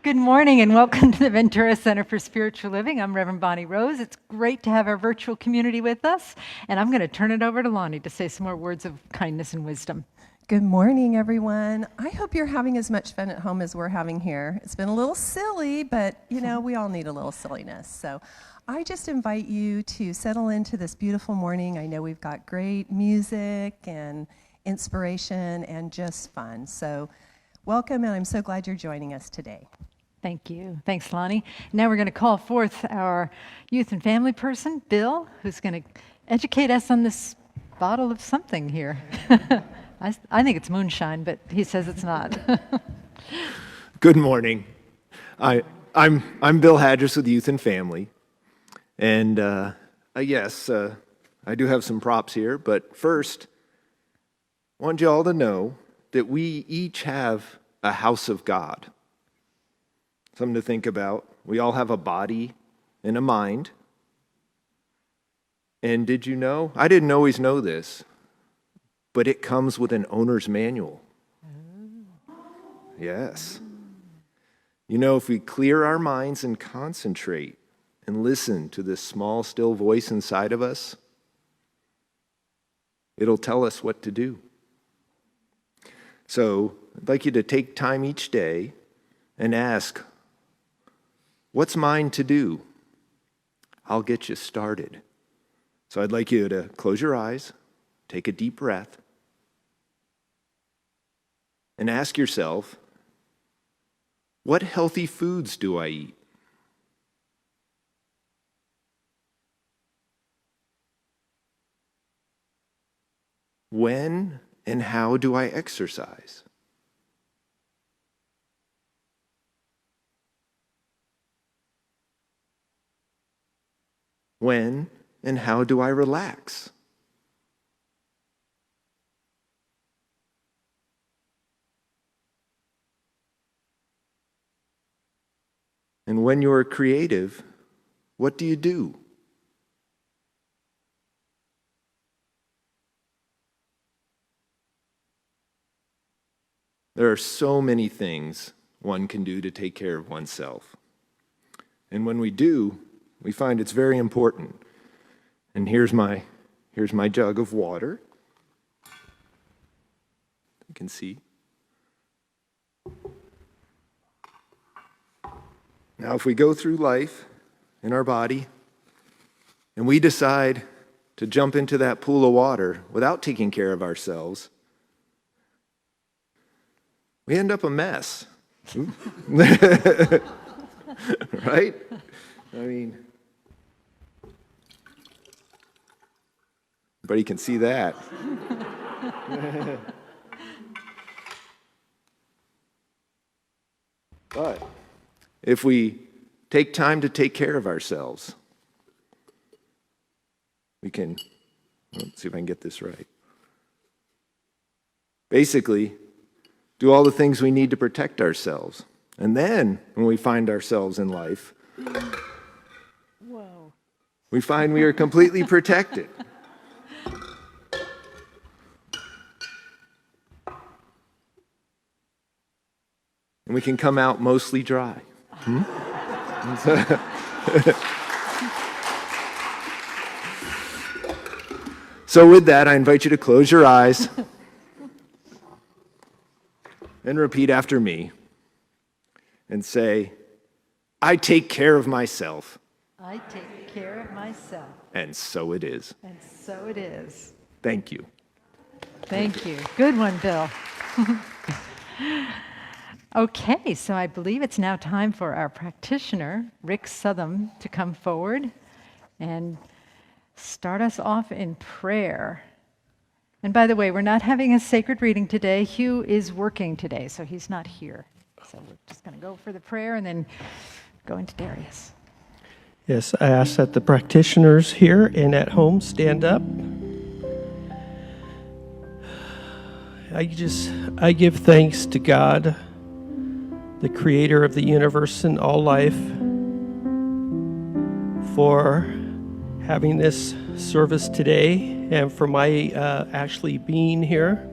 Good morning and welcome to the Ventura Center for Spiritual Living. I'm Reverend Bonnie Rose. It's great to have our virtual community with us, and I'm going to turn it over to Lonnie to say some more words of kindness and wisdom. Good morning, everyone. I hope you're having as much fun at home as we're having here. It's been a little silly, but you know, we all need a little silliness. So I just invite you to settle into this beautiful morning. I know we've got great music and inspiration and just fun. So welcome, and I'm so glad you're joining us today. Thank you. Thanks, Lonnie. Now we're going to call forth our youth and family person, Bill, who's going to educate us on this bottle of something here. I think it's moonshine, but he says it's not. Good morning. I'm Bill Hadris with Youth and Family, and yes, I do have some props here. But first, I want you all to know that we each have a house of God. Something to think about. We all have a body and a mind. And did you know? I didn't always know this, but it comes with an owner's manual. Yes. You know, if we clear our minds and concentrate and listen to this small, still voice inside of us, it'll tell us what to do. So I'd like you to take time each day and ask, what's mine to do? I'll get you started. So I'd like you to close your eyes, take a deep breath, and ask yourself, what healthy foods do I eat? When and how do I exercise? When and how do I relax? And when you're creative, what do you do? There are so many things one can do to take care of oneself. And when we do, we find it's very important. And here's my jug of water. You can see. Now, if we go through life in our body and we decide to jump into that pool of water without taking care of ourselves, we end up a mess. Right? I mean, everybody can see that. But if we take time to take care of ourselves, we can, let's see if I can get this right. Basically, do all the things we need to protect ourselves. And then, when we find ourselves in life, we find we are completely protected. And we can come out mostly dry. So with that, I invite you to close your eyes and repeat after me and say, I take care of myself. I take care of myself. And so it is. And so it is. Thank you. Thank you. Good one, Bill. Okay, so I believe it's now time for our practitioner, Rick Southam, to come forward and start us off in prayer. And by the way, we're not having a sacred reading today. Hugh is working today, so he's not here. So we're just going to go for the prayer and then go into Darius. Yes, I ask that the practitioners here and at home stand up. I give thanks to God, the creator of the universe and all life, for having this service today and for my actually being here.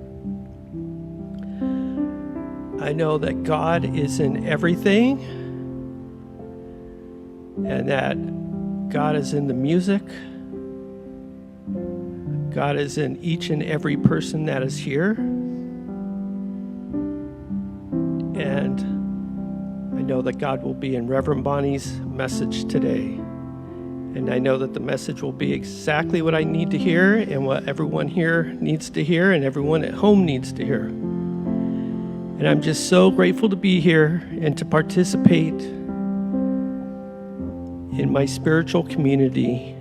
I know that God is in everything, and that God is in the music. God is in each and every person that is here. And I know that God will be in Reverend Bonnie's message today. And I know that the message will be exactly what I need to hear and what everyone here needs to hear and everyone at home needs to hear. And I'm just so grateful to be here and to participate in my spiritual community.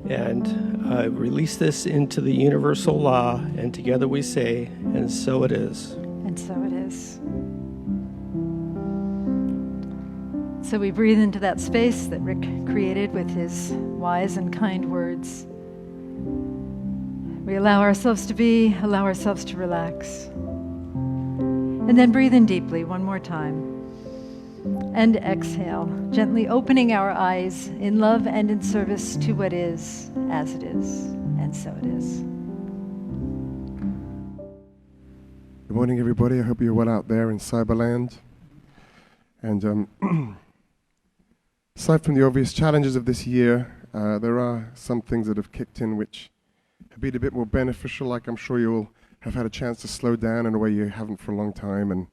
And I release this into the universal law, and together we say, and so it is. And so it is. So we breathe into that space that Rick created with his wise and kind words. We allow ourselves to be, allow ourselves to relax. And then breathe in deeply one more time. And exhale, gently opening our eyes in love and in service to what is, as it is, and so it is. Good morning, everybody. I hope you're well out there in Cyberland. And aside from the obvious challenges of this year, there are some things that have kicked in which have been a bit more beneficial, like I'm sure you'll have had a chance to slow down in a way you haven't for a long time, and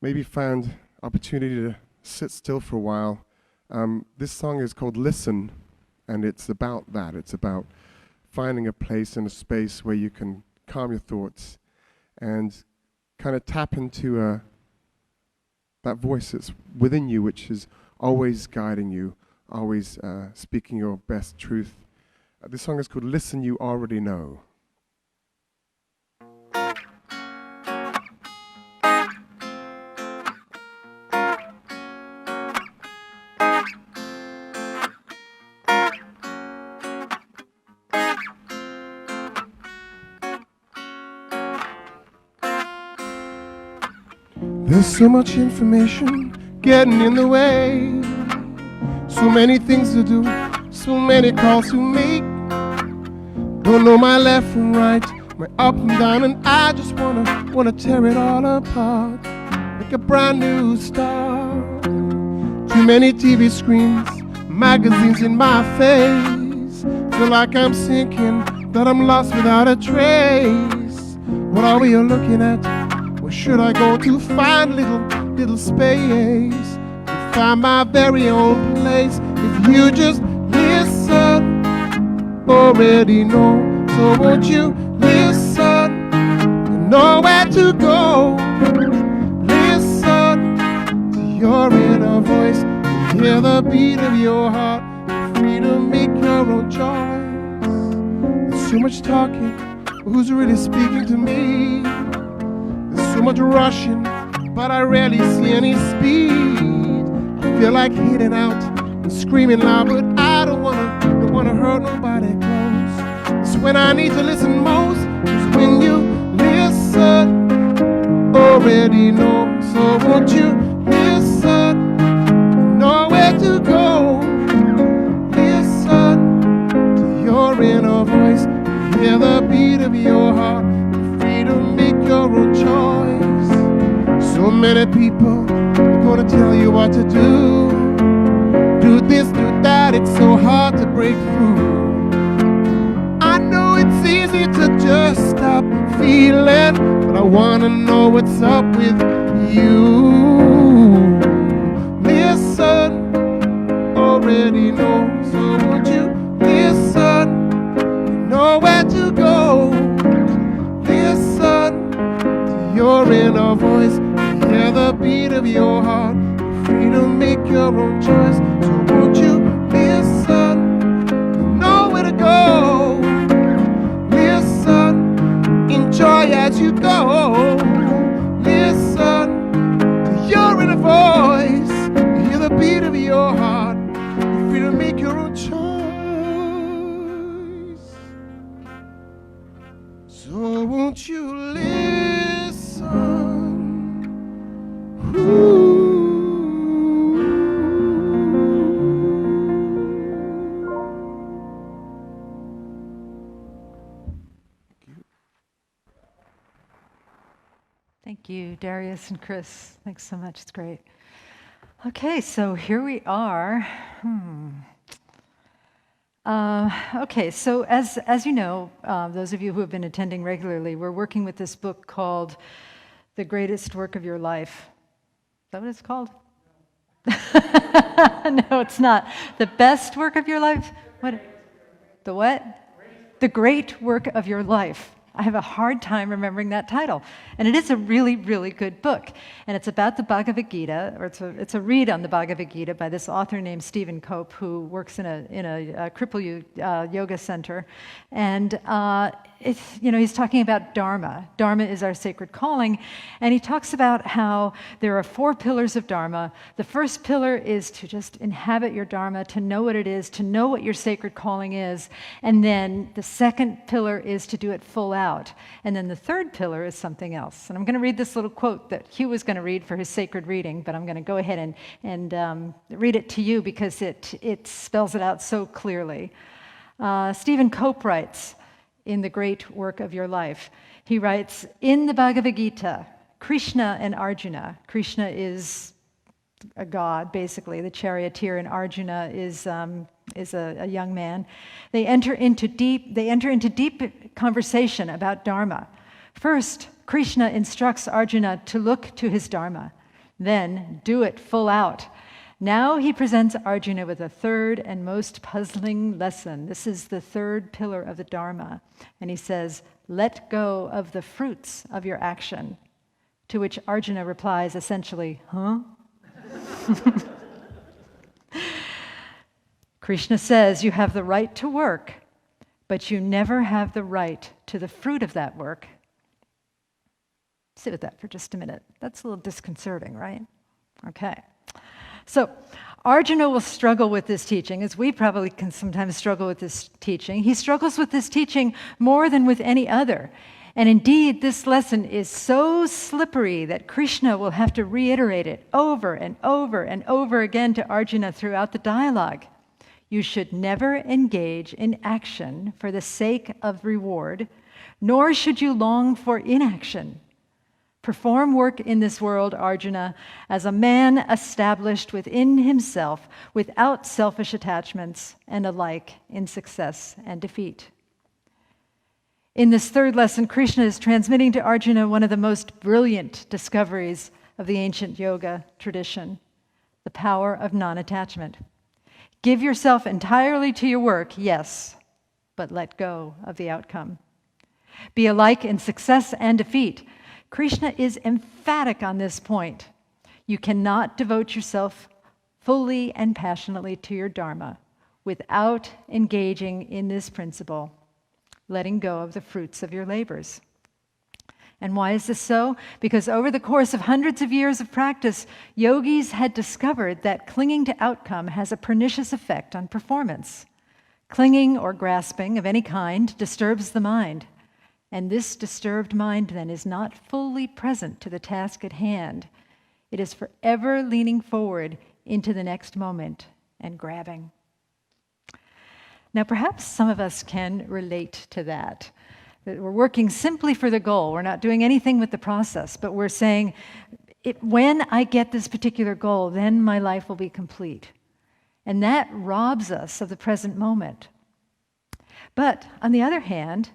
maybe found opportunity to sit still for a while. This song is called Listen, and it's about that. It's about finding a place and a space where you can calm your thoughts and kind of tap into that voice that's within you, which is always guiding you, always speaking your best truth. This song is called Listen, You Already Know. There's so much information getting in the way, so many things to do, so many calls to make. Don't know my left from right, my up and down, and I just wanna tear it all apart, like a brand new start. Too many TV screens, magazines in my face, feel like I'm sinking, that I'm lost without a trace. What are we looking at? Where should I go to find little space, to find my very own place? If you just listen, already know. So won't you listen, and know where to go? Listen to your inner voice, and hear the beat of your heart, free to make your own choice. There's so much talking, but who's really speaking to me? So much rushing, but I rarely see any speed. I feel like hitting out and screaming loud, but I don't wanna hurt nobody close. It's when I need to listen most, is when you listen, already know. So won't you listen, know where to go? Listen to your inner voice, hear the beat of your heart, free to make your own choice. So many people are gonna tell you what to do. Do this, do that, it's so hard to break through. I know it's easy to just stop feeling, but I wanna know what's up with you. Listen, already know. So won't you listen, know where to go? Listen to your inner voice, hear the beat of your heart, free to make your own choice. So won't you listen, know where to go? Listen, enjoy as you go. Listen to your inner voice, hear the beat of your heart, free to make your own choice. So won't you listen? Ooh. Thank you, Darius and Chris. Thanks so much. It's great. Okay, so here we are. Okay, so as you know, those of you who have been attending regularly, we're working with this book called The Greatest Work of Your Life. Is that what it's called? No, it's not. The best work of your life? What? The what? The great work of your life. I have a hard time remembering that title. And it is a really, really good book. And it's about the Bhagavad Gita, or it's a read on the Bhagavad Gita by this author named Stephen Cope, who works in a cripple yoga center. And he's talking about Dharma. Dharma is our sacred calling. And he talks about how there are 4 pillars of Dharma. The first pillar is to just inhabit your Dharma, to know what it is, to know what your sacred calling is. And then the second pillar is to do it full out. And then the third pillar is something else. And I'm going to read this little quote that Hugh was going to read for his sacred reading, but I'm going to go ahead and read it to you because it spells it out so clearly. Stephen Cope writes, in The Great Work of Your Life, he writes, in the Bhagavad Gita, Krishna and Arjuna, Krishna is a god, basically, the charioteer, and Arjuna is a young man. They enter into deep conversation about Dharma. First, Krishna instructs Arjuna to look to his Dharma, then do it full out. Now he presents Arjuna with a third and most puzzling lesson. This is the third pillar of the Dharma. And he says, let go of the fruits of your action. To which Arjuna replies essentially, huh? Krishna says you have the right to work, but you never have the right to the fruit of that work. Sit with that for just a minute. That's a little disconcerting, right? Okay. So Arjuna will struggle with this teaching, as we probably can sometimes struggle with this teaching. He struggles with this teaching more than with any other. And indeed, this lesson is so slippery that Krishna will have to reiterate it over and over and over again to Arjuna throughout the dialogue. You should never engage in action for the sake of reward, nor should you long for inaction. Perform work in this world, Arjuna, as a man established within himself, without selfish attachments, and alike in success and defeat. In this third lesson, Krishna is transmitting to Arjuna one of the most brilliant discoveries of the ancient yoga tradition, the power of non-attachment. Give yourself entirely to your work, yes, but let go of the outcome. Be alike in success and defeat. Krishna is emphatic on this point. You cannot devote yourself fully and passionately to your Dharma without engaging in this principle, letting go of the fruits of your labors. And why is this so? Because over the course of hundreds of years of practice, yogis had discovered that clinging to outcome has a pernicious effect on performance. Clinging or grasping of any kind disturbs the mind. And this disturbed mind then is not fully present to the task at hand. It is forever leaning forward into the next moment and grabbing. Now, perhaps some of us can relate to that. That we're working simply for the goal. We're not doing anything with the process, but we're saying, when I get this particular goal, then my life will be complete. And that robs us of the present moment. But on the other hand,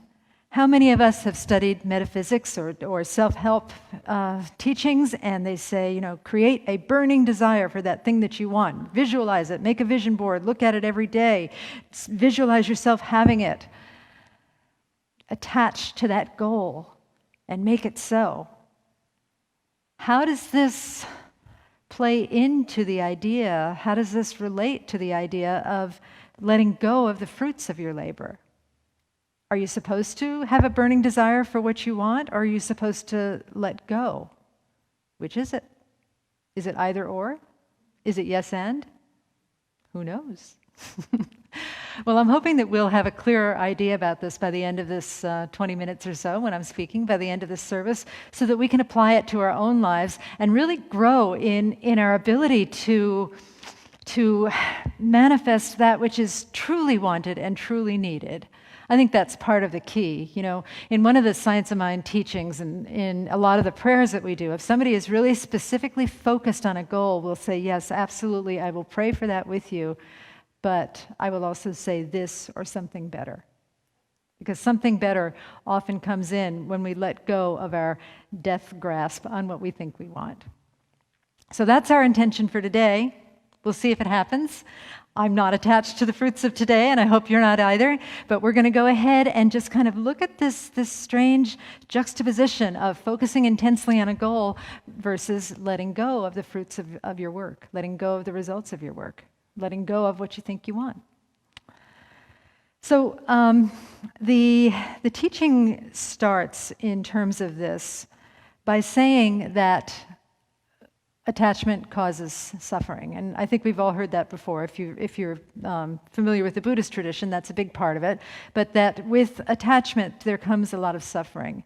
how many of us have studied metaphysics or self-help teachings, and they say, create a burning desire for that thing that you want. Visualize it, make a vision board, look at it every day, visualize yourself having it. Attach to that goal and make it so. How does this play into the idea? How does this relate to the idea of letting go of the fruits of your labor? Are you supposed to have a burning desire for what you want, or are you supposed to let go? Which is it? Is it either or? Is it yes and? Who knows? Well, I'm hoping that we'll have a clearer idea about this by the end of this 20 minutes or so when I'm speaking, by the end of this service, so that we can apply it to our own lives and really grow in our ability to manifest that which is truly wanted and truly needed. I think that's part of the key. In one of the Science of Mind teachings and in a lot of the prayers that we do, if somebody is really specifically focused on a goal, we'll say, yes, absolutely, I will pray for that with you, but I will also say this or something better. Because something better often comes in when we let go of our death grasp on what we think we want. So that's our intention for today. We'll see if it happens. I'm not attached to the fruits of today, and I hope you're not either. But we're going to go ahead and just kind of look at this strange juxtaposition of focusing intensely on a goal versus letting go of the fruits of your work, letting go of the results of your work, letting go of what you think you want. So the teaching starts in terms of this by saying that attachment causes suffering, and I think we've all heard that before. If you're familiar with the Buddhist tradition, that's a big part of it. But that with attachment there comes a lot of suffering,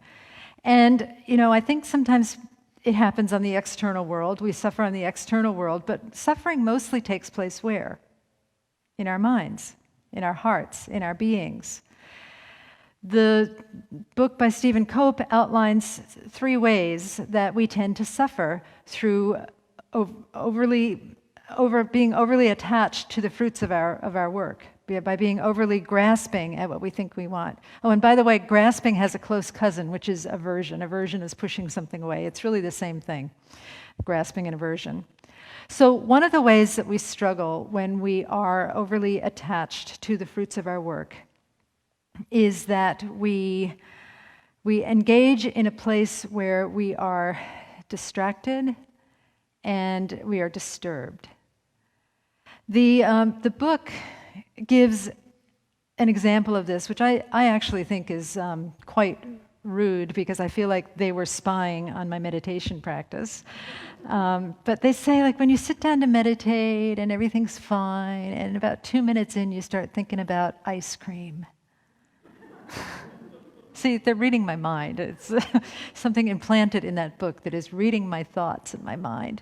and I think sometimes it happens on the external world. We suffer on the external world, but suffering mostly takes place where? In our minds. In our hearts, in our beings. The book by Stephen Cope outlines 3 ways that we tend to suffer through being overly attached to the fruits of our work, by being overly grasping at what we think we want. Oh, and by the way, grasping has a close cousin, which is aversion. Aversion is pushing something away. It's really the same thing, grasping and aversion. So one of the ways that we struggle when we are overly attached to the fruits of our work is that we engage in a place where we are distracted and we are disturbed. The book gives an example of this, which I actually think is quite rude, because I feel like they were spying on my meditation practice. But they say, like, when you sit down to meditate and everything's fine, and about 2 minutes in, you start thinking about ice cream. See, they're reading my mind. It's something implanted in that book that is reading my thoughts and my mind.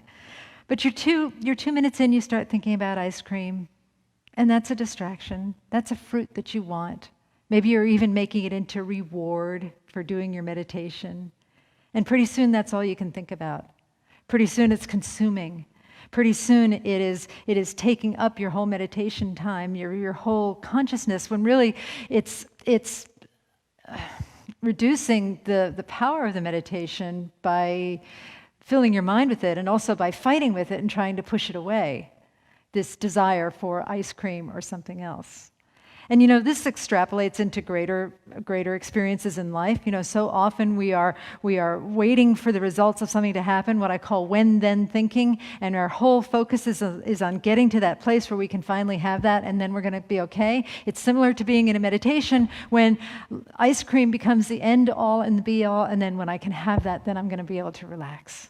But you're 2 minutes in, you start thinking about ice cream, and that's a distraction. That's a fruit that you want. Maybe you're even making it into reward for doing your meditation. And pretty soon that's all you can think about. Pretty soon it's consuming. Pretty soon it is taking up your whole meditation time, your whole consciousness, when really it's reducing the power of the meditation by filling your mind with it, and also by fighting with it and trying to push it away, this desire for ice cream or something else. And this extrapolates into greater experiences in life. So often we are waiting for the results of something to happen, what I call when-then thinking, and our whole focus is on getting to that place where we can finally have that, and then we're going to be okay. It's similar to being in a meditation when ice cream becomes the end-all and the be-all, and then when I can have that, then I'm going to be able to relax.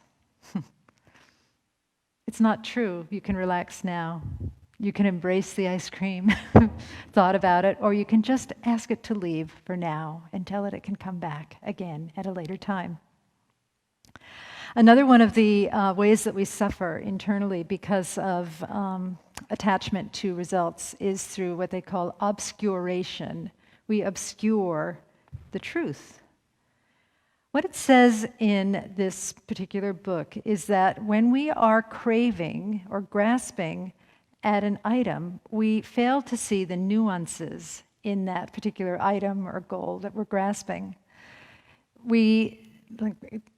It's not true. You can relax now. You can embrace the ice cream thought about it, or you can just ask it to leave for now and tell it can come back again at a later time. Another one of the ways that we suffer internally because of attachment to results is through what they call obscuration. We obscure the truth. What it says in this particular book is that when we are craving or grasping at an item, we fail to see the nuances in that particular item or goal that we're grasping.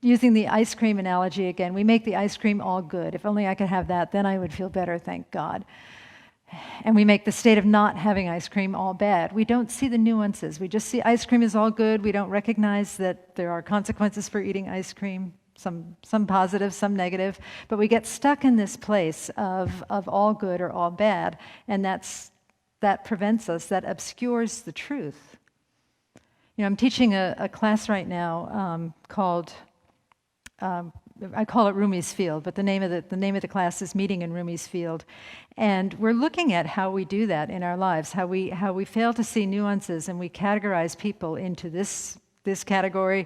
Using the ice cream analogy again, we make the ice cream all good. If only I could have that, then I would feel better, thank God. And we make the state of not having ice cream all bad. We don't see the nuances. We just see ice cream is all good. We don't recognize that there are consequences for eating ice cream. Some positive, some negative, but we get stuck in this place of all good or all bad, and that prevents us, that obscures the truth. I'm teaching a class right now called, I call it Rumi's Field, but the name of the class is Meeting in Rumi's Field, and we're looking at how we do that in our lives, how we fail to see nuances, and we categorize people into this category,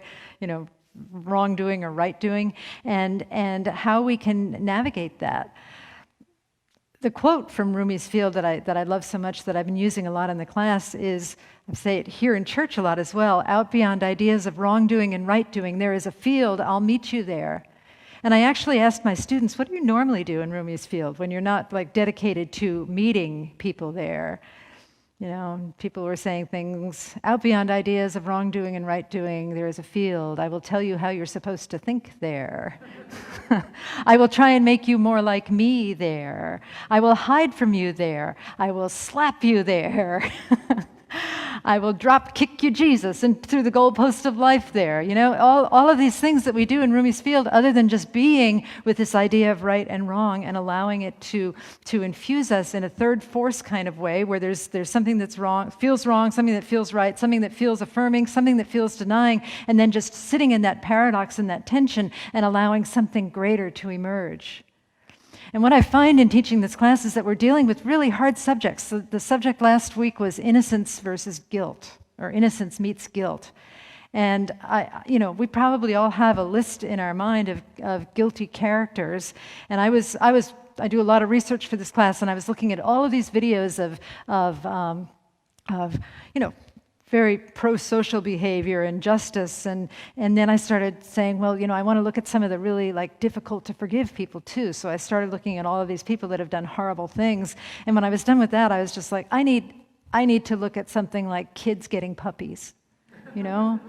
wrongdoing or right doing, and how we can navigate that. The quote from Rumi's Field that I love so much, that I've been using a lot in the class, is, I say it here in church a lot as well: out beyond ideas of wrongdoing and right doing, there is a field, I'll meet you there. And I actually asked my students, what do you normally do in Rumi's Field when you're not like dedicated to meeting people there? You know, people were saying things, out beyond ideas of wrongdoing and right doing, there is a field. I will tell you how you're supposed to think there. I will try and make you more like me there. I will hide from you there. I will slap you there. I will drop kick you, Jesus, and through the goalpost of life there. You know, all of these things that we do in Rumi's Field, other than just being with this idea of right and wrong and allowing it to infuse us in a third force kind of way, where there's something that's wrong, something that feels right, something that feels affirming, something that feels denying, and then just sitting in that paradox and that tension and allowing something greater to emerge. And what I find in teaching this class is that we're dealing with really hard subjects. So the subject last week was innocence versus guilt, or innocence meets guilt. And we probably all have a list in our mind of guilty characters. And I do a lot of research for this class, and I was looking at all of these videos of very pro-social behavior and justice, and then I started saying, well, I want to look at some of the really difficult to forgive people too. So I started looking at all of these people that have done horrible things, and when I was done with that, I was just like, I need to look at something like kids getting puppies, And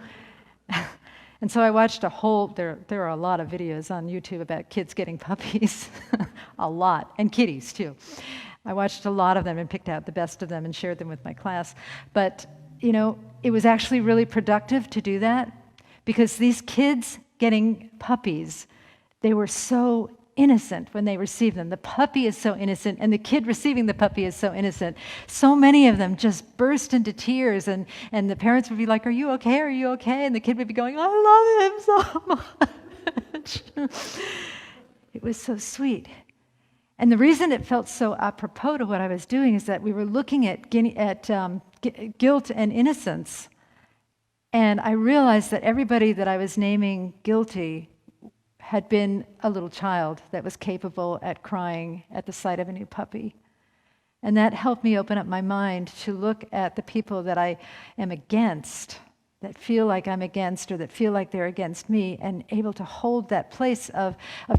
so I watched there are a lot of videos on YouTube about kids getting puppies, a lot, and kitties too. I watched a lot of them and picked out the best of them and shared them with my class, but it was actually really productive to do that, because these kids getting puppies, they were so innocent when they received them. The puppy is so innocent, and the kid receiving the puppy is so innocent. So many of them just burst into tears, and the parents would be like, "Are you okay? Are you okay?" And the kid would be going, "I love him so much." It was so sweet. And the reason it felt so apropos to what I was doing is that we were looking at guilt and innocence. And I realized that everybody that I was naming guilty had been a little child that was capable at crying at the sight of a new puppy. And that helped me open up my mind to look at the people that I am against, that feel like I'm against, or that feel like they're against me, and able to hold that place of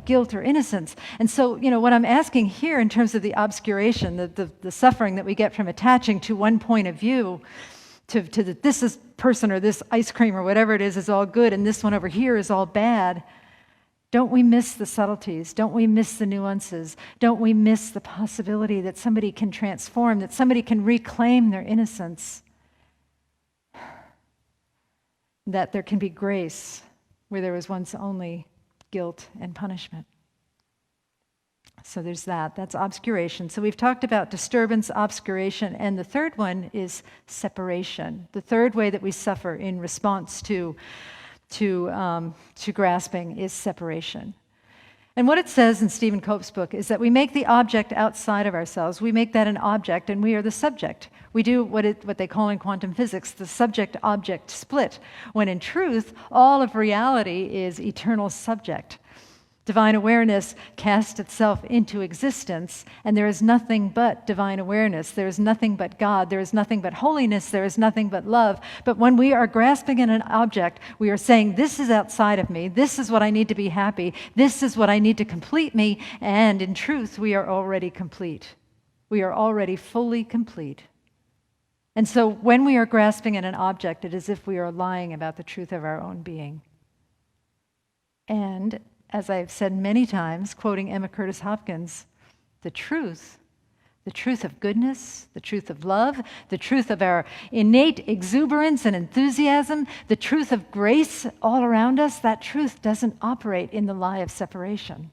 guilt or innocence. And so, what I'm asking here in terms of the obscuration, the suffering that we get from attaching to one point of view, to this is person or this ice cream or whatever it is all good, and this one over here is all bad, don't we miss the subtleties? Don't we miss the nuances? Don't we miss the possibility that somebody can transform, that somebody can reclaim their innocence? That there can be grace where there was once only guilt and punishment. So there's that. That's obscuration. So we've talked about disturbance, obscuration, and the third one is separation. The third way that we suffer in response to grasping is separation. And what it says in Stephen Cope's book is that we make the object outside of ourselves. We make that an object, and we are the subject. We do what they call in quantum physics the subject-object split, when in truth, all of reality is eternal subject. Divine awareness casts itself into existence, and there is nothing but divine awareness. There is nothing but God. There is nothing but holiness. There is nothing but love. But when we are grasping at an object, we are saying, this is outside of me. This is what I need to be happy. This is what I need to complete me. And in truth, we are already complete. We are already fully complete. And so when we are grasping at an object, it is as if we are lying about the truth of our own being. And as I've said many times, quoting Emma Curtis Hopkins, the truth of goodness, the truth of love, the truth of our innate exuberance and enthusiasm, the truth of grace all around us, that truth doesn't operate in the lie of separation.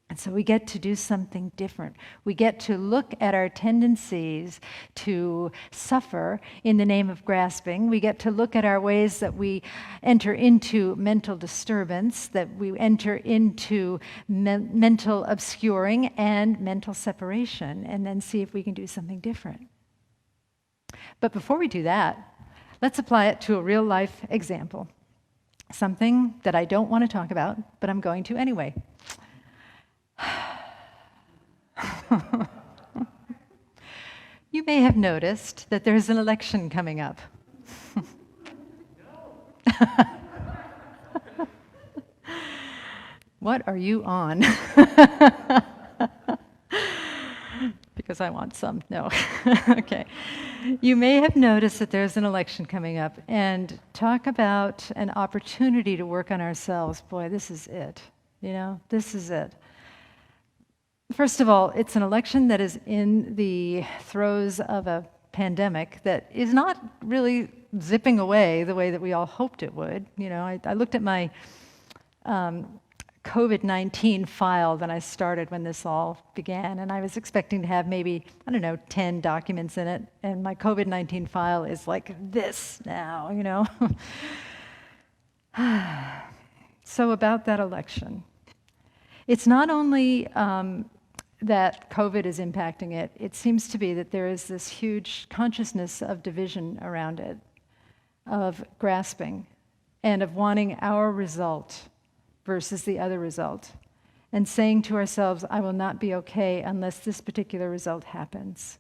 And so we get to do something different. We get to look at our tendencies to suffer in the name of grasping. We get to look at our ways that we enter into mental disturbance, that we enter into mental obscuring and mental separation, and then see if we can do something different. But before we do that, let's apply it to a real life example. Something that I don't want to talk about, but I'm going to anyway. You may have noticed that there's an election coming up. What are you on? Because I want some. No. Okay. You may have noticed that there's an election coming up, and talk about an opportunity to work on ourselves. Boy, this is it. This is it. First of all, it's an election that is in the throes of a pandemic that is not really zipping away the way that we all hoped it would. I looked at my COVID-19 file that I started when this all began, and I was expecting to have maybe, 10 documents in it, and my COVID-19 file is like this now, So about that election. It's not only that COVID is impacting it, it seems to be that there is this huge consciousness of division around it, of grasping, and of wanting our result versus the other result, and saying to ourselves, I will not be okay unless this particular result happens.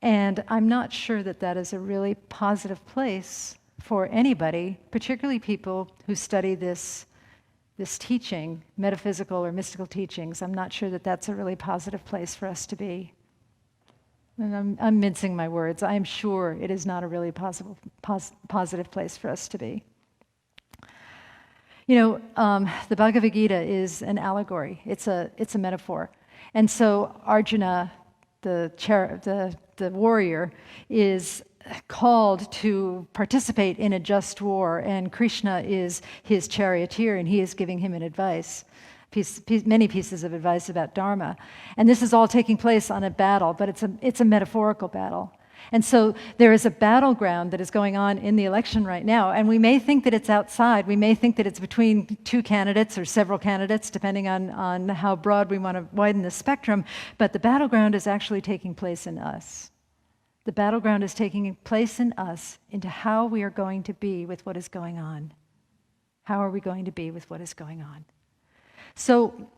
And I'm not sure that that is a really positive place for anybody, particularly people who study this teaching, metaphysical or mystical teachings. I'm not sure that that's a really positive place for us to be. And I'm mincing my words. I'm sure it is not a really positive place for us to be. The Bhagavad Gita is an allegory. It's a metaphor. And so Arjuna, the warrior, is called to participate in a just war, and Krishna is his charioteer, and he is giving him an advice, many pieces of advice about Dharma. And this is all taking place on a battle, but it's a metaphorical battle. And so there is a battleground that is going on in the election right now, and we may think that it's outside. We may think that it's between two candidates or several candidates, depending on how broad we want to widen the spectrum, but the battleground is actually taking place in us. The battleground is taking place in us into how we are going to be with what is going on. How are we going to be with what is going on? So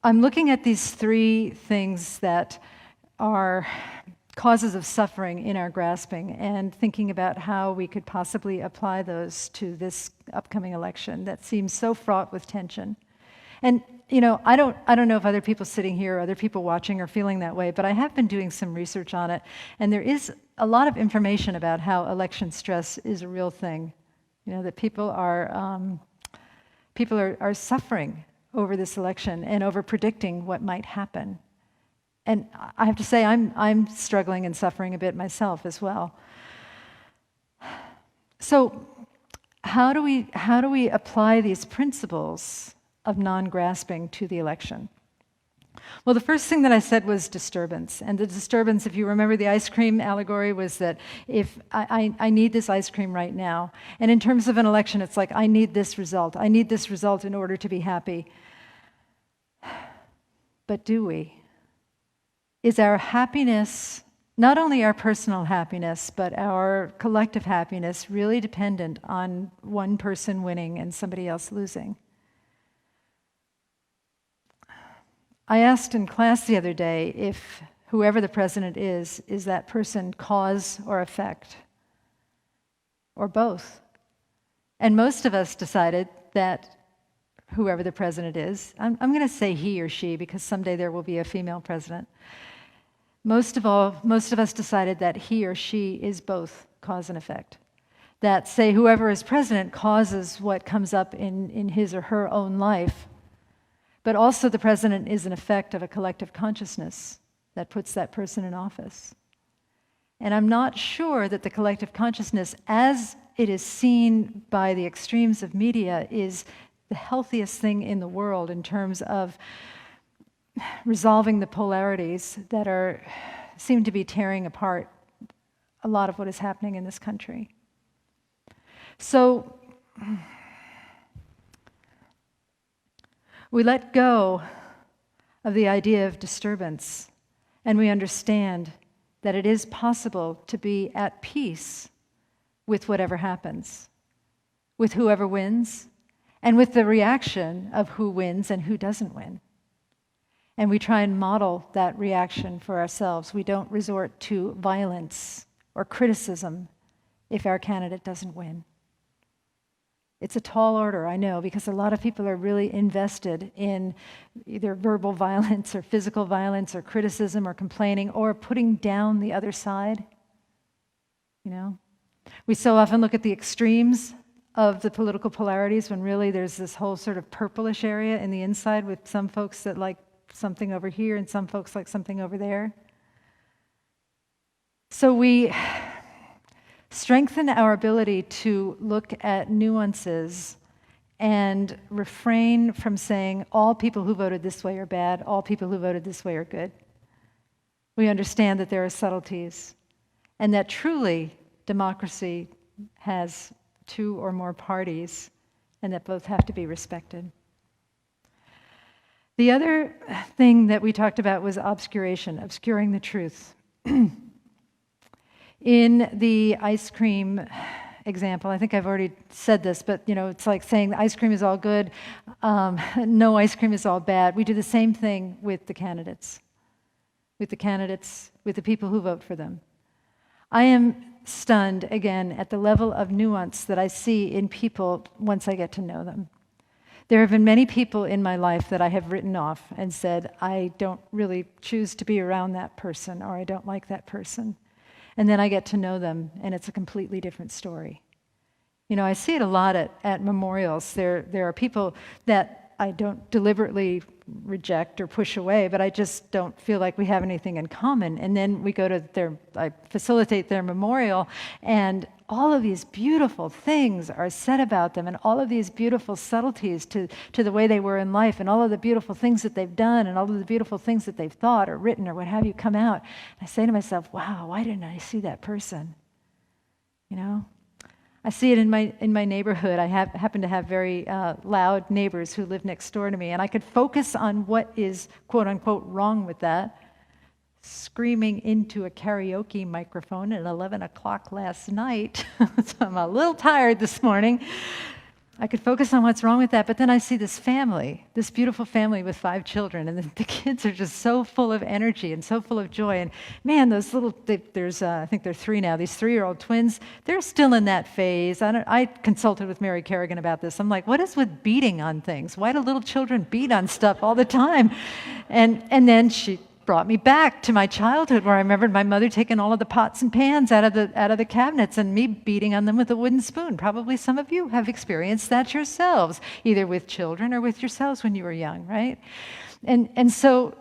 I'm looking at these three things that are causes of suffering in our grasping and thinking about how we could possibly apply those to this upcoming election that seems so fraught with tension. And I don't know if other people sitting here or other people watching are feeling that way, but I have been doing some research on it, and there is a lot of information about how election stress is a real thing. That people are suffering over this election and over predicting what might happen. And I have to say, I'm struggling and suffering a bit myself as well. So, how do we apply these principles of non-grasping to the election? Well, the first thing that I said was disturbance. And the disturbance, if you remember the ice cream allegory, was that if I need this ice cream right now. And in terms of an election, it's like, I need this result. I need this result in order to be happy. But do we? Is our happiness, not only our personal happiness, but our collective happiness, really dependent on one person winning and somebody else losing? I asked in class the other day if whoever the president is that person cause or effect, or both? And most of us decided that whoever the president is, I'm going to say he or she because someday there will be a female president. Most of us decided that he or she is both cause and effect. That, say, whoever is president causes what comes up in his or her own life, but also the president is an effect of a collective consciousness that puts that person in office. And I'm not sure that the collective consciousness, as it is seen by the extremes of media, is the healthiest thing in the world in terms of resolving the polarities that seem to be tearing apart a lot of what is happening in this country. So we let go of the idea of disturbance, and we understand that it is possible to be at peace with whatever happens, with whoever wins, and with the reaction of who wins and who doesn't win. And we try and model that reaction for ourselves. We don't resort to violence or criticism if our candidate doesn't win. It's a tall order, I know, because a lot of people are really invested in either verbal violence or physical violence or criticism or complaining or putting down the other side. You know? We so often look at the extremes of the political polarities when really there's this whole sort of purplish area in the inside with some folks that like something over here and some folks like something over there. So we strengthen our ability to look at nuances and refrain from saying all people who voted this way are bad, all people who voted this way are good. We understand that there are subtleties and that truly democracy has two or more parties and that both have to be respected. The other thing that we talked about was obscuration, obscuring the truth. In the ice cream example, I think I've already said this, but it's like saying ice cream is all good, no ice cream is all bad. We do the same thing with the candidates, with the people who vote for them. I am stunned, again, at the level of nuance that I see in people once I get to know them. There have been many people in my life that I have written off and said, I don't really choose to be around that person, or I don't like that person. And then I get to know them, and it's a completely different story. I see it a lot at memorials. There are people that I don't deliberately reject or push away, but I just don't feel like we have anything in common. And then we go to I facilitate their memorial, and all of these beautiful things are said about them, and all of these beautiful subtleties to the way they were in life, and all of the beautiful things that they've done, and all of the beautiful things that they've thought or written or what have you come out. And I say to myself, wow, why didn't I see that person? I see it in my neighborhood. I happen to have very loud neighbors who live next door to me, and I could focus on what is quote unquote wrong with that, screaming into a karaoke microphone at 11 o'clock last night. So I'm a little tired this morning. I could focus on what's wrong with that, but then I see this family, this beautiful family with 5 children, and the kids are just so full of energy and so full of joy. And man, those there's I think they're 3 now, these 3-year-old twins, they're still in that phase. I consulted with Mary Kerrigan about this. I'm like, what is with beating on things? Why do little children beat on stuff all the time? And then she brought me back to my childhood, where I remembered my mother taking all of the pots and pans out of the cabinets and me beating on them with a wooden spoon. Probably some of you have experienced that yourselves, either with children or with yourselves when you were young, right? And so,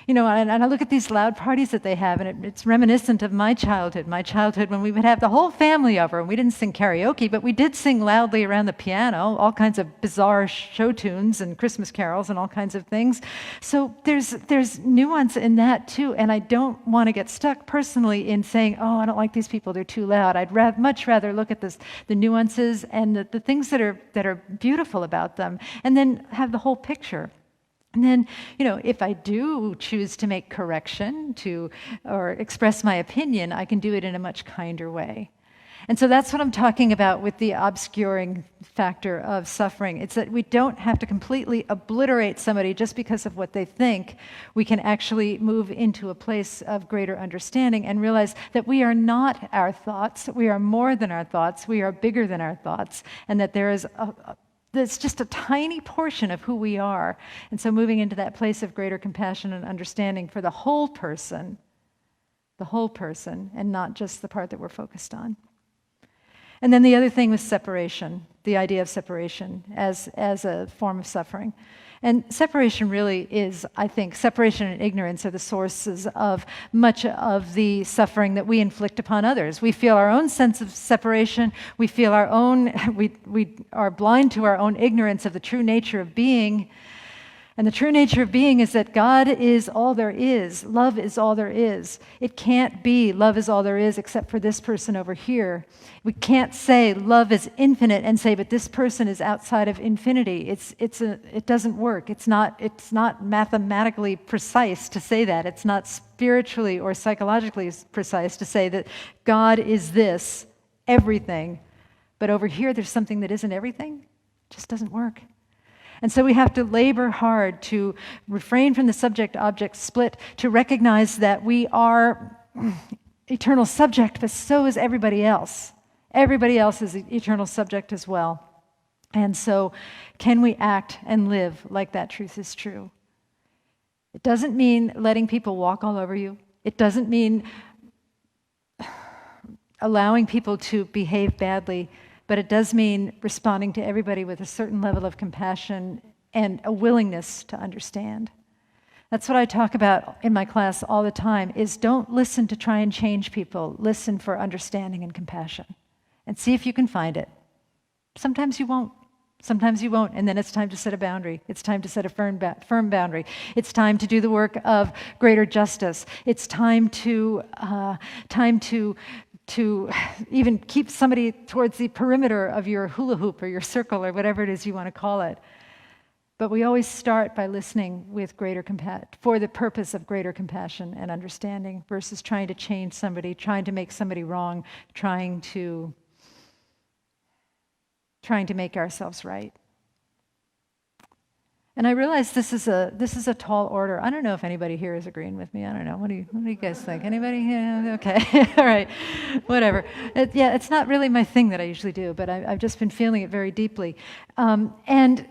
and I look at these loud parties that they have, and it's reminiscent of my childhood when we would have the whole family over, and we didn't sing karaoke, but we did sing loudly around the piano, all kinds of bizarre show tunes and Christmas carols and all kinds of things. So there's nuance in that too, and I don't want to get stuck personally in saying, oh, I don't like these people, they're too loud. I'd much rather look at the nuances and the things that are beautiful about them, and then have the whole picture. And then, if I do choose to make correction or express my opinion, I can do it in a much kinder way. And so that's what I'm talking about with the obscuring factor of suffering. It's that we don't have to completely obliterate somebody just because of what they think. We can actually move into a place of greater understanding and realize that we are not our thoughts. We are more than our thoughts. We are bigger than our thoughts. And that there is that's just a tiny portion of who we are. And so moving into that place of greater compassion and understanding for the whole person, and not just the part that we're focused on. And then the other thing was separation, the idea of separation as a form of suffering. And separation really is, I think, separation and ignorance are the sources of much of the suffering that we inflict upon others. We feel our own sense of separation. We feel we are blind to our own ignorance of the true nature of being. And the true nature of being is that God is all there is. Love is all there is. It can't be love is all there is except for this person over here. We can't say love is infinite and say, but this person is outside of infinity. It doesn't work. It's not mathematically precise to say that. It's not spiritually or psychologically precise to say that God is this, everything, but over here there's something that isn't everything. It just doesn't work. And so we have to labor hard to refrain from the subject-object split, to recognize that we are eternal subject, but so is everybody else. Everybody else is an eternal subject as well. And so can we act and live like that truth is true? It doesn't mean letting people walk all over you. It doesn't mean allowing people to behave badly, but it does mean responding to everybody with a certain level of compassion and a willingness to understand. That's what I talk about in my class all the time, is don't listen to try and change people. Listen for understanding and compassion. And see if you can find it. Sometimes you won't. Sometimes you won't, and then it's time to set a boundary. It's time to set a firm boundary. It's time to do the work of greater justice. It's time to even keep somebody towards the perimeter of your hula hoop or your circle or whatever it is you want to call it. But we always start by listening with greater for the purpose of greater compassion and understanding versus trying to change somebody, trying to make somebody wrong, trying to make ourselves right. And I realize this is a tall order. I don't know if anybody here is agreeing with me. I don't know. What do you guys think? Anybody? Yeah, okay. All right. Whatever. It's not really my thing that I usually do, but I've just been feeling it very deeply. And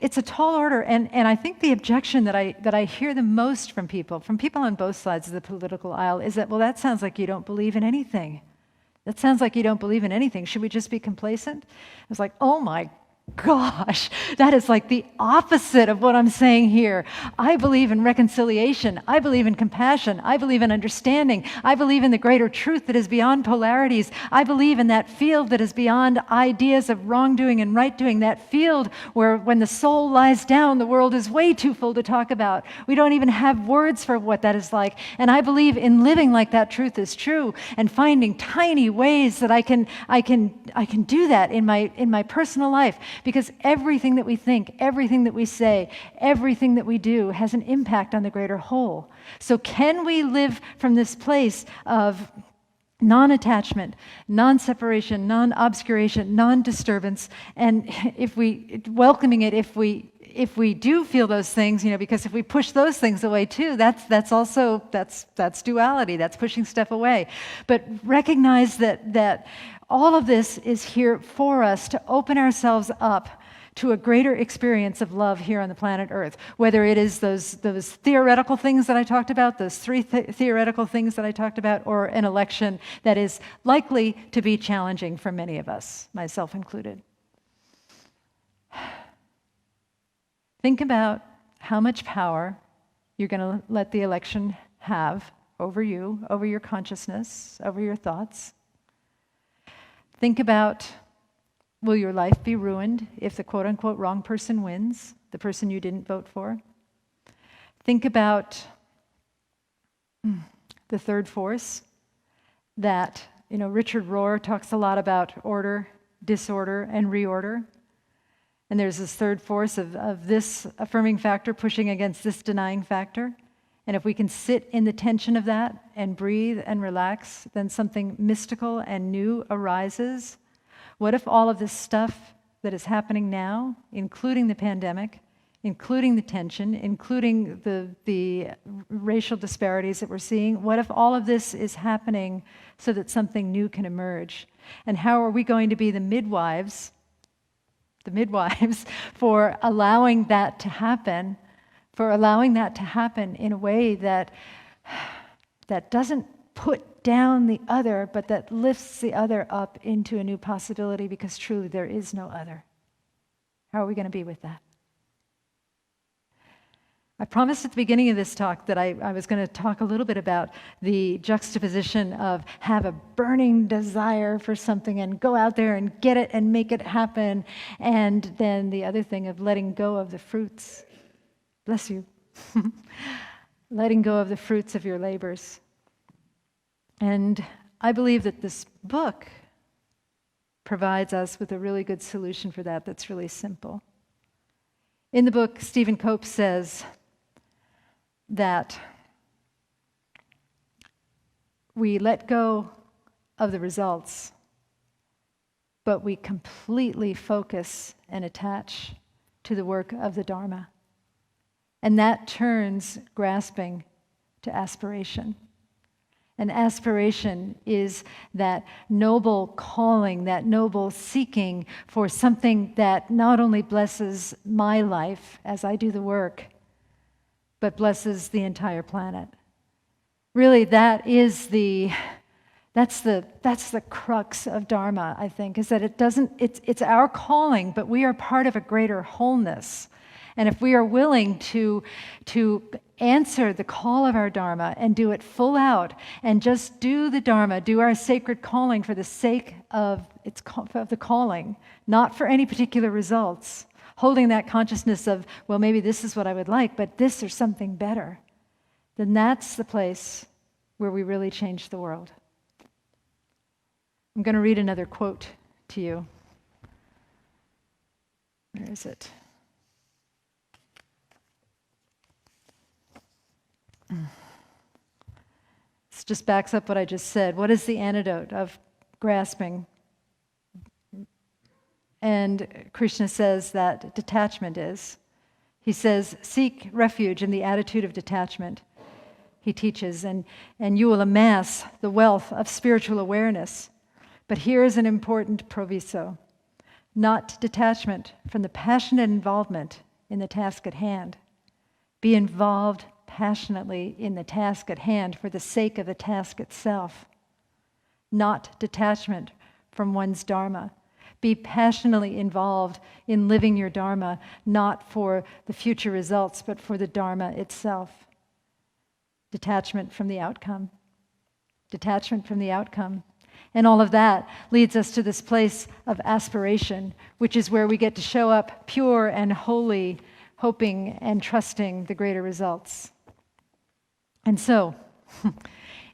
it's a tall order. And I think the objection that I hear the most from people on both sides of the political aisle, is that, well, that sounds like you don't believe in anything. That sounds like you don't believe in anything. Should we just be complacent? It's like, oh my gosh, that is like the opposite of what I'm saying here. I believe in reconciliation. I believe in compassion. I believe in understanding. I believe in the greater truth that is beyond polarities. I believe in that field that is beyond ideas of wrongdoing and right doing, that field where when the soul lies down, the world is way too full to talk about. We don't even have words for what that is like. And I believe in living like that truth is true and finding tiny ways that I can do that in my personal life. Because everything that we think, everything that we say, everything that we do has an impact on the greater whole. So can we live from this place of non-attachment, non-separation, non-obscuration, non-disturbance, and if we do feel those things, because if we push those things away too, that's duality, that's pushing stuff away. But recognize that all of this is here for us to open ourselves up to a greater experience of love here on the planet Earth, whether it is those theoretical things that I talked about, those three theoretical things that I talked about, or an election that is likely to be challenging for many of us, myself included. Think about how much power you're going to let the election have over you, over your consciousness, over your thoughts. Think about, will your life be ruined if the quote-unquote wrong person wins, the person you didn't vote for? Think about the third force that, Richard Rohr talks a lot about order, disorder, and reorder. And there's this third force of this affirming factor pushing against this denying factor. And if we can sit in the tension of that and breathe and relax, then something mystical and new arises. What if all of this stuff that is happening now, including the pandemic, including the tension, including the racial disparities that we're seeing, what if all of this is happening so that something new can emerge? And how are we going to be the midwives for allowing that to happen, in a way that doesn't put down the other, but that lifts the other up into a new possibility, because truly there is no other. How are we going to be with that? I promised at the beginning of this talk that I was going to talk a little bit about the juxtaposition of have a burning desire for something and go out there and get it and make it happen, and then the other thing of letting go of the fruits. Bless you. Letting go of the fruits of your labors. And I believe that this book provides us with a really good solution for that that's really simple. In the book, Stephen Cope says that we let go of the results, but we completely focus and attach to the work of the Dharma. And that turns grasping to aspiration. And aspiration is that noble calling, that noble seeking for something that not only blesses my life as I do the work, but blesses the entire planet. Really, that's the crux of Dharma, I think, is that it's our calling, but we are part of a greater wholeness. And if we are willing to answer the call of our Dharma and do it full out and just do the Dharma, do our sacred calling for the sake of the calling, not for any particular results, holding that consciousness of, well, maybe this is what I would like, but this or something better, then that's the place where we really change the world. I'm going to read another quote to you. Where is it? This just backs up what I just said. What is the antidote of grasping? And Krishna says that detachment is. He says, seek refuge in the attitude of detachment. He teaches, and you will amass the wealth of spiritual awareness. But here is an important proviso. Not detachment from the passionate involvement in the task at hand. Be involved passionately in the task at hand for the sake of the task itself. Not detachment from one's Dharma. Be passionately involved in living your Dharma, not for the future results, but for the Dharma itself. Detachment from the outcome. Detachment from the outcome. And all of that leads us to this place of aspiration, which is where we get to show up pure and holy, hoping and trusting the greater results. And so,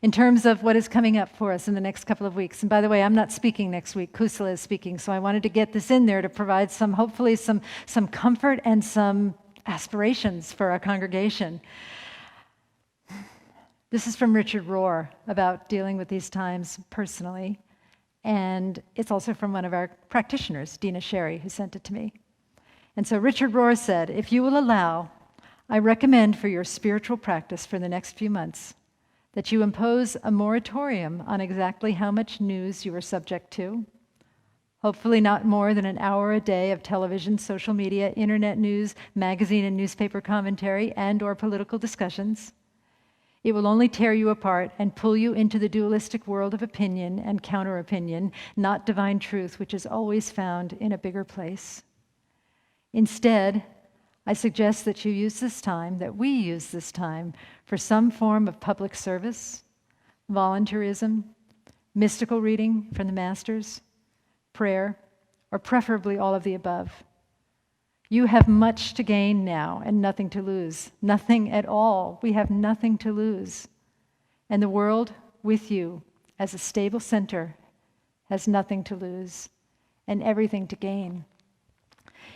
in terms of what is coming up for us in the next couple of weeks, and by the way, I'm not speaking next week, Kusala is speaking, so I wanted to get this in there to provide hopefully some comfort and some aspirations for our congregation. This is from Richard Rohr about dealing with these times personally, and it's also from one of our practitioners, Dina Sherry, who sent it to me. And so Richard Rohr said, if you will allow, I recommend for your spiritual practice for the next few months that you impose a moratorium on exactly how much news you are subject to. Hopefully not more than an hour a day of television, social media, internet news, magazine and newspaper commentary, and/or political discussions. It will only tear you apart and pull you into the dualistic world of opinion and counter-opinion, not divine truth, which is always found in a bigger place. Instead, I suggest that you use this time, that we use this time, for some form of public service, volunteerism, mystical reading from the masters, prayer, or preferably all of the above. You have much to gain now and nothing to lose. Nothing at all. We have nothing to lose. And the world with you as a stable center has nothing to lose and everything to gain.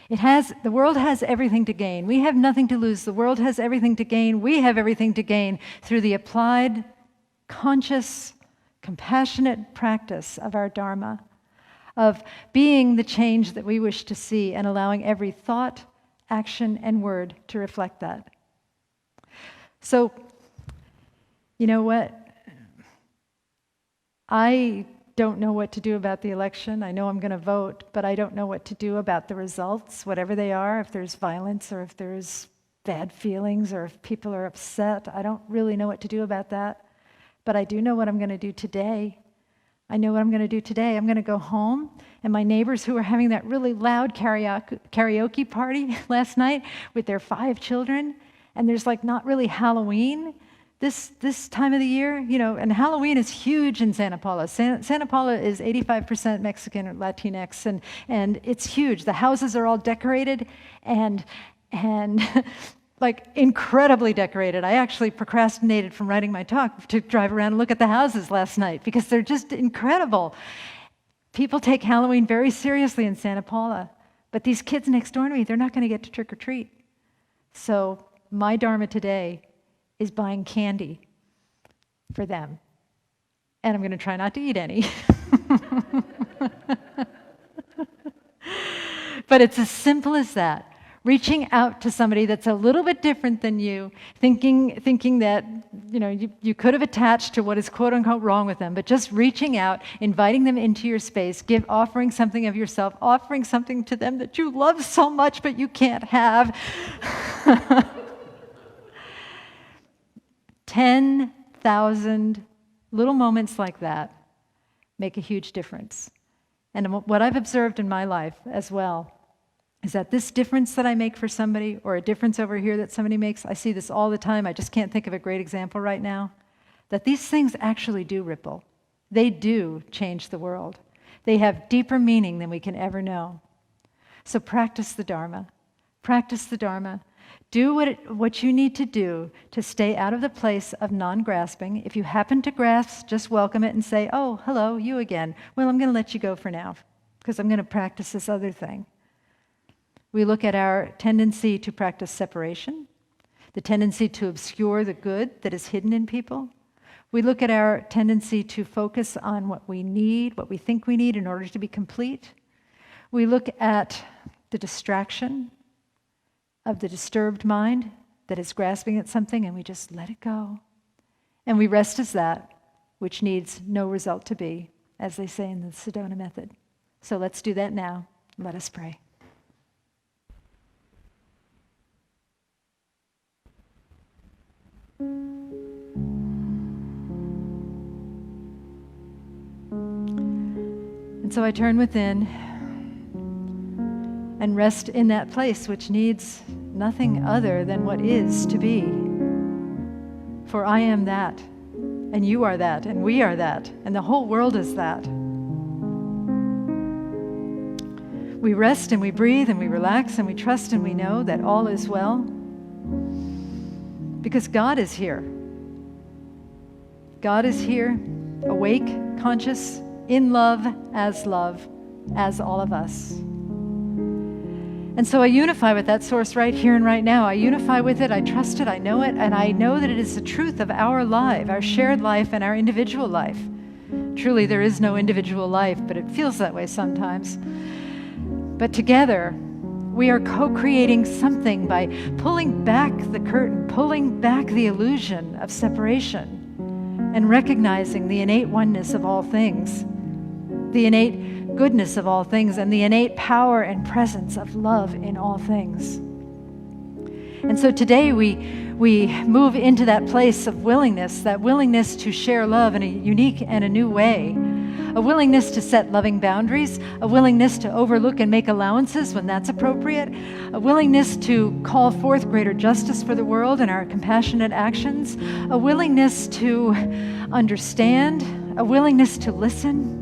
The world has everything to gain. We have nothing to lose. The world has everything to gain. We have everything to gain through the applied, conscious, compassionate practice of our Dharma, of being the change that we wish to see and allowing every thought, action, and word to reflect that. So, you know what? I don't know what to do about the election. I know I'm going to vote, but I don't know what to do about the results, whatever they are, if there's violence or if there's bad feelings or if people are upset. I don't really know what to do about that. But I do know what I'm going to do today. I know what I'm going to do today. I'm going to go home, and my neighbors who were having that really loud karaoke party last night with their 5 children, and there's like not really Halloween this time of the year, and Halloween is huge in Santa Paula. Santa Paula is 85% Mexican or Latinx, and it's huge. The houses are all decorated and like incredibly decorated. I actually procrastinated from writing my talk to drive around and look at the houses last night because they're just incredible. People take Halloween very seriously in Santa Paula, but these kids next door to me, they're not going to get to trick or treat. So my Dharma today is buying candy for them. And I'm going to try not to eat any. But it's as simple as that. Reaching out to somebody that's a little bit different than you, thinking that you could have attached to what is quote unquote wrong with them, but just reaching out, inviting them into your space, offering something of yourself, offering something to them that you love so much but you can't have. 10,000 little moments like that make a huge difference. And what I've observed in my life as well is that this difference that I make for somebody, or a difference over here that somebody makes, I see this all the time, I just can't think of a great example right now, that these things actually do ripple. They do change the world. They have deeper meaning than we can ever know. So practice the Dharma. Practice the Dharma. Do what you need to do to stay out of the place of non-grasping. If you happen to grasp, just welcome it and say, oh, hello, you again. Well, I'm going to let you go for now because I'm going to practice this other thing. We look at our tendency to practice separation, the tendency to obscure the good that is hidden in people. We look at our tendency to focus on what we need, what we think we need in order to be complete. We look at the distraction of the disturbed mind that is grasping at something, and we just let it go. And we rest as that, which needs no result to be, as they say in the Sedona method. So let's do that now. Let us pray. And so I turn within and rest in that place which needs nothing other than what is to be. For I am that, and you are that, and we are that, and the whole world is that. We rest and we breathe and we relax and we trust and we know that all is well because God is here. God is here, awake, conscious, in love, as all of us. And so I unify with that source right here and right now. I unify with it, I trust it, I know it, and I know that it is the truth of our life, our shared life and our individual life. Truly, there is no individual life, but it feels that way sometimes. But together, we are co-creating something by pulling back the curtain, pulling back the illusion of separation, and recognizing the innate oneness of all things, the innate goodness of all things, and the innate power and presence of love in all things. And so today we move into that place of willingness, that willingness to share love in a unique and a new way, a willingness to set loving boundaries, a willingness to overlook and make allowances when that's appropriate, a willingness to call forth greater justice for the world in our compassionate actions, a willingness to understand, a willingness to listen.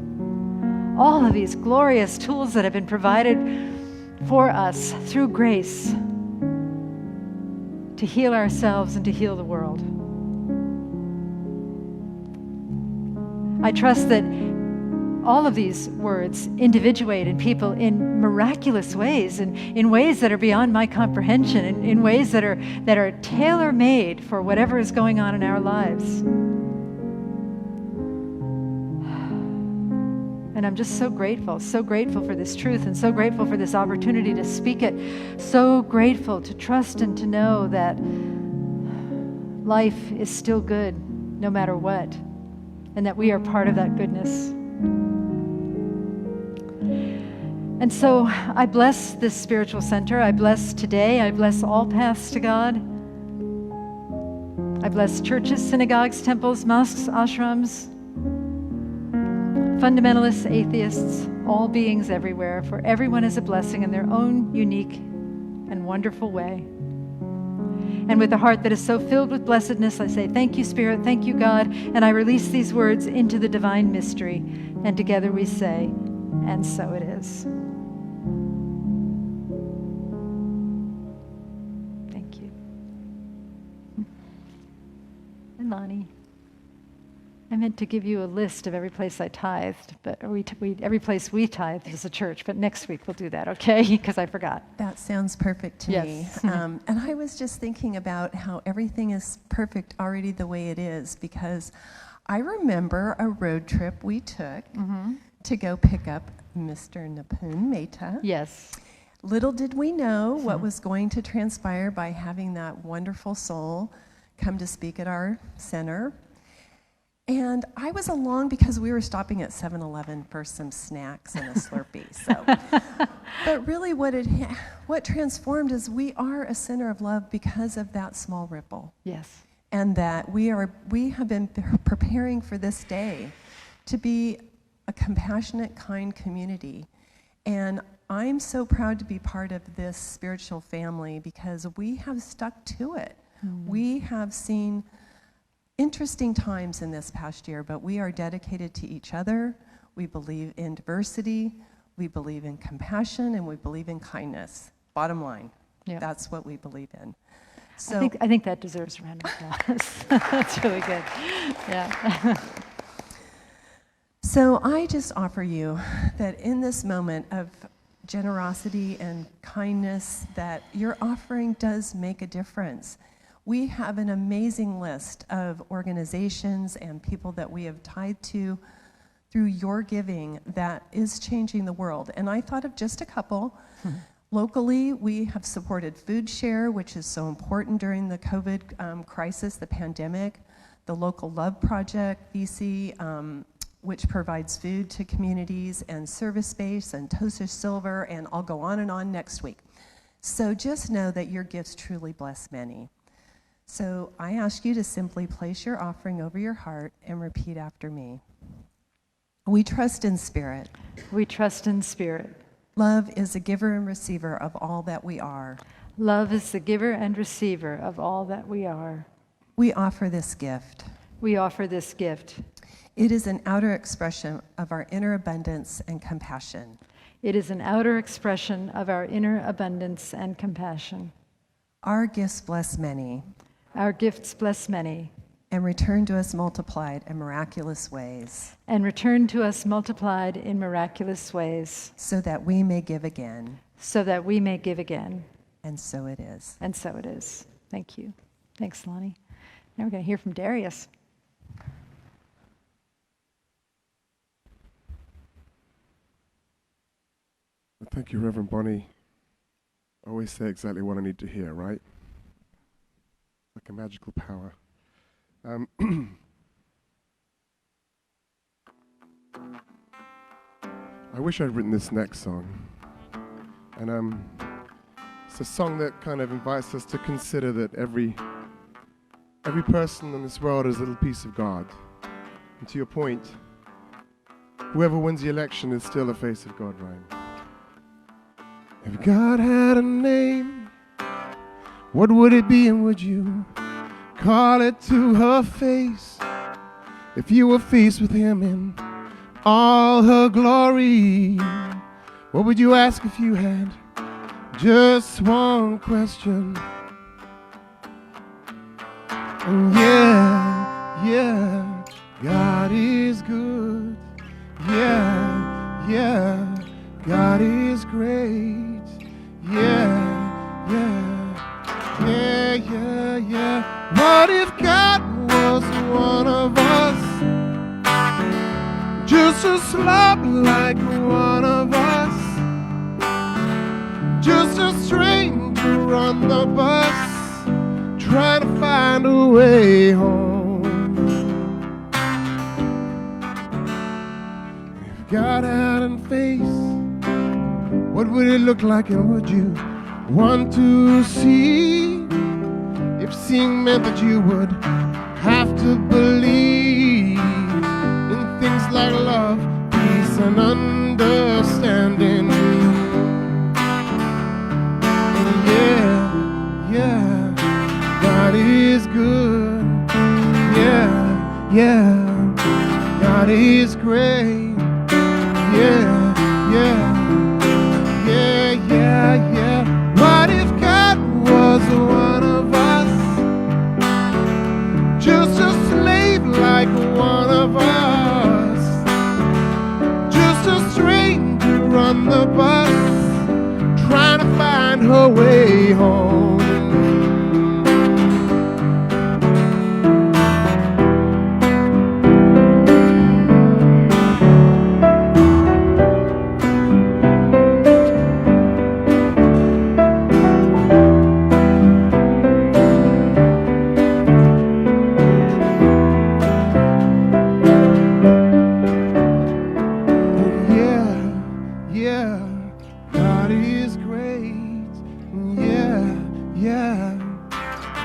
All of these glorious tools that have been provided for us through grace to heal ourselves and to heal the world. I trust that all of these words individuate in people in miraculous ways, and in ways that are beyond my comprehension, and in ways that are tailor-made for whatever is going on in our lives. And I'm just so grateful for this truth, and so grateful for this opportunity to speak it, so grateful to trust and to know that life is still good no matter what, and that we are part of that goodness. And so I bless this spiritual center. I bless today. I bless all paths to God. I bless churches, synagogues, temples, mosques, ashrams, fundamentalists, atheists, all beings everywhere, for everyone is a blessing in their own unique and wonderful way. And with a heart that is so filled with blessedness, I say, thank you, Spirit, thank you, God, and I release these words into the divine mystery, and together we say, and so it is. Thank you. And Lonnie. I meant to give you a list of every place I tithed, but every place we tithed as a church, but next week we'll do that, okay? Because I forgot. That sounds perfect to me. And I was just thinking about how everything is perfect already the way it is, because I remember a road trip we took to go pick up Mr. Nipun Mehta. Yes. Little did we know what was going to transpire by having that wonderful soul come to speak at our center. And I was along because we were stopping at 7-Eleven for some snacks and a Slurpee. But really what transformed is we are a center of love because of that small ripple. Yes. And that we have been preparing for this day to be a compassionate, kind community. And I'm so proud to be part of this spiritual family because we have stuck to it. We have seen interesting times in this past year, but we are dedicated to each other. We believe in diversity, we believe in compassion, and we believe in kindness. Bottom line, that's what we believe in. So I think that deserves a round of applause. That's really good. Yeah. So I just offer you that in this moment of generosity and kindness, that your offering does make a difference. We have an amazing list of organizations and people that we have tied to through your giving that is changing the world. And I thought of just a couple. Locally, we have supported Food Share, which is so important during the COVID crisis, the pandemic. The Local Love Project, VC, which provides food to communities, and Service Space, and Toaster Silver, and I'll go on and on next week. So just know that your gifts truly bless many. So I ask you to simply place your offering over your heart and repeat after me. We trust in spirit. We trust in spirit. Love is a giver and receiver of all that we are. Love is the giver and receiver of all that we are. We offer this gift. We offer this gift. It is an outer expression of our inner abundance and compassion. It is an outer expression of our inner abundance and compassion. Our gifts bless many. Our gifts bless many. And return to us multiplied in miraculous ways. And return to us multiplied in miraculous ways. So that we may give again. So that we may give again. And so it is. And so it is. Thank you. Thanks, Lonnie. Now we're going to hear from Darius. Thank you, Reverend Bonnie. I always say exactly what I need to hear, right? Like a magical power. I wish I'd written this next song. And it's a song that kind of invites us to consider that every person in this world is a little piece of God. And to your point, whoever wins the election is still a face of God, right? If God had a name, what would it be, and would you call it to her face? If you were faced with him in all her glory, what would you ask if you had just one question? And yeah, God is good. Yeah, God is great. Yeah. What if God was one of us? Just a slob like one of us. Just a stranger on the bus, trying to find a way home. If God had a face, what would it look like, and would you want to see? If seeing meant that you would have to believe in things like love, peace, and understanding. Yeah, God is good. Yeah, God is great. Yeah. What if God was one of us? Just a slave like one of us. Just a stranger on the bus, trying to find her way home.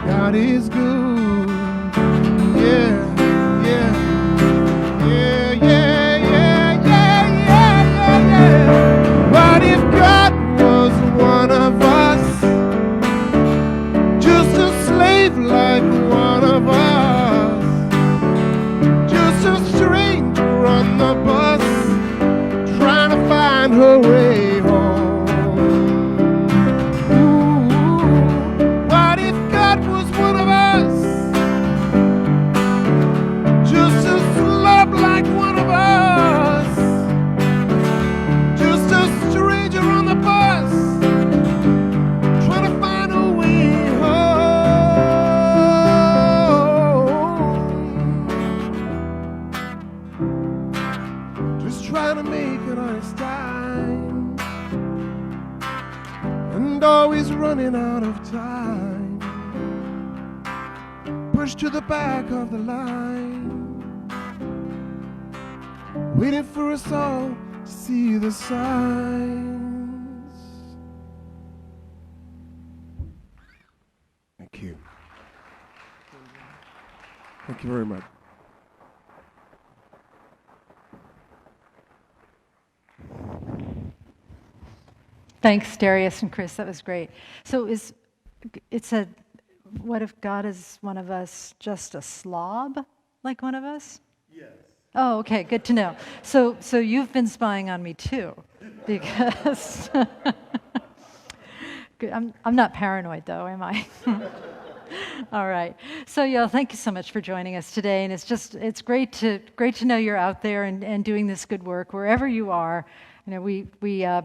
God is good. Yeah, yeah, yeah, yeah, yeah, yeah, yeah, yeah. What if God was one of us? Just a slave like one of us. Just a stranger on the bus, trying to find her way home. Ooh, what if God was one of us? Just a slub like one of us. Just a stranger on the bus, trying to find a way home. Just trying to make it on his time, and always running out of time. Pushed to the back of the line, waiting for us all to see the signs. Thank you. Thank you very much. Thanks, Darius and Chris. That was great. So it said, what if God is one of us, just a slob like one of us? Yes. Oh, okay, good to know. So you've been spying on me too, because I'm not paranoid though, am I? All right. So yeah, thank you so much for joining us today, and it's great to know you're out there and doing this good work wherever you are. You know, we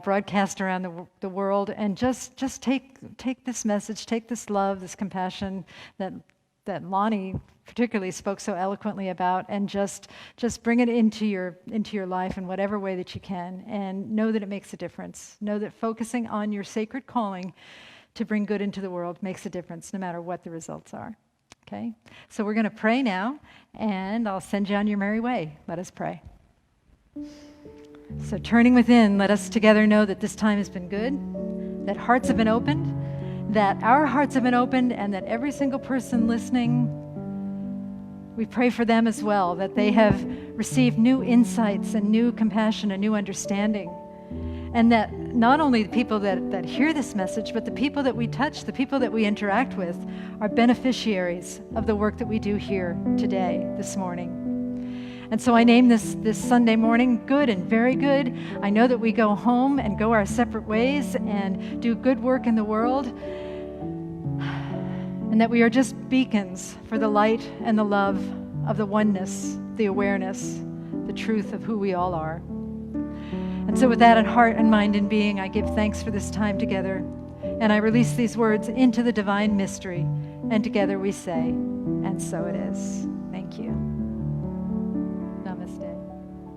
broadcast around the world, and just take this message, take this love, this compassion that Lonnie particularly spoke so eloquently about, and just bring it into your life in whatever way that you can, and know that it makes a difference. Know that focusing on your sacred calling to bring good into the world makes a difference, no matter what the results are. Okay? So we're going to pray now, and I'll send you on your merry way. Let us pray. So turning within, let us together know that this time has been good, that hearts have been opened, that our hearts have been opened, and that every single person listening, we pray for them as well, that they have received new insights and new compassion and new understanding. And that not only the people that hear this message, but the people that we touch, the people that we interact with, are beneficiaries of the work that we do here today, this morning. And so I name this Sunday morning good and very good. I know that we go home and go our separate ways and do good work in the world, and that we are just beacons for the light and the love of the oneness, the awareness, the truth of who we all are. And so with that at heart and mind and being, I give thanks for this time together, and I release these words into the divine mystery, and together we say, and so it is. Thank you.